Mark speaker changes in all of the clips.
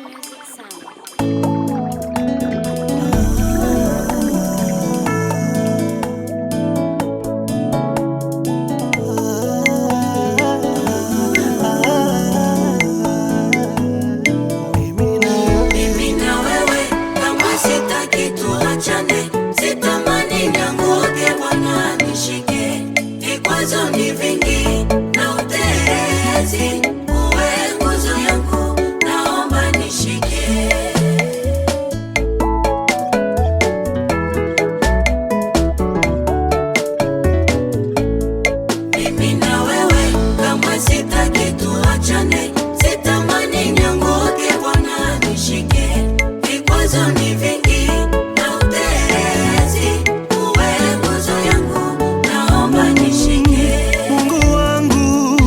Speaker 1: Music Sound.
Speaker 2: Mimi na wewe kama sitaki tuachane, sitamani nianguke Bwana nishike. Vikwazo ni vingi na utelezi, uwe nguzo yangu, naomba nishike. Mimi na wewe kama sitaki tuachane, sitamani nianguke Bwana nishike. Vikwazo ni vingi na utelezi, uwe nguzo yangu, naomba nishike.
Speaker 3: Mungu wangu,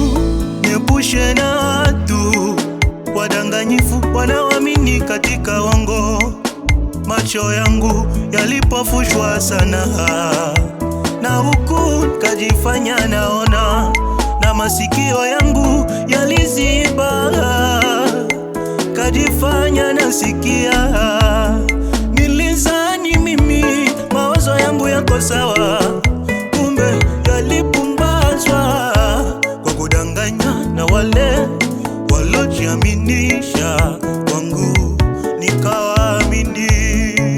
Speaker 3: niepushe na watu wadanganyifu wanaoamini katika uongo. Macho yangu yalipofushwa sana, na huku kajifanya naona, na masikio yangu yaliziba, kajifanya nasikia. Nilizani mimi mawazo yangu yako sawa, kumbe yalipumbazwa kwa kudanganya na wale walojiaminisha kwangu, nikawaamini.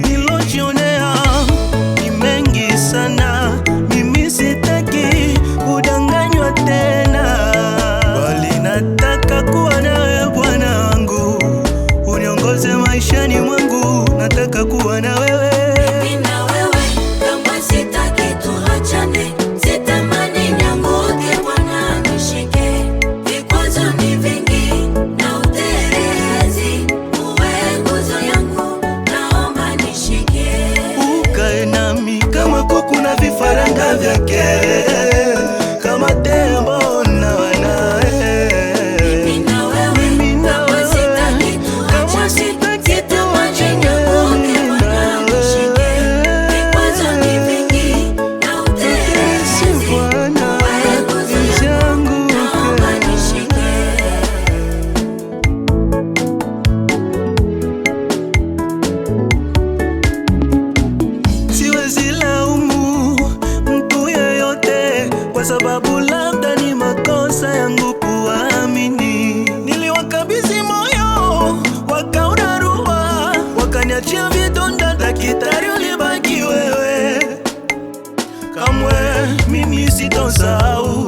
Speaker 3: Nilojionea ni mengi sana, mimi sitaki kudanganywa tena, bali nataka kuwa nawe Bwana wangu, uniongoze maishani mwangu, nataka kuwa na wewe.
Speaker 2: Mimi na wewe kama sitaki tuachane, sitamani nianguke Bwana nishike. Vikwazo ni vingi na utelezi, uwe nguzo yangu, naomba nishike.
Speaker 3: Ukae nami kama kuku na vifaranga vyake, kama tembo na wanae.
Speaker 2: Mimi na wewe kama sitaki tuachane, sitamani nianguke Bwana nishike. Vikwazo ni vingi na utelezi, uwe nguzo yangu, naomba nishike.
Speaker 3: Siwezi laumu mtu yeyote, kwa sababu labda ni makosa yangu kuamini. Niliwakabidhi moyo wakaurarua, wakaniachia vidonda, daktari ulibaki wewe. Kamwe mimi sitosahau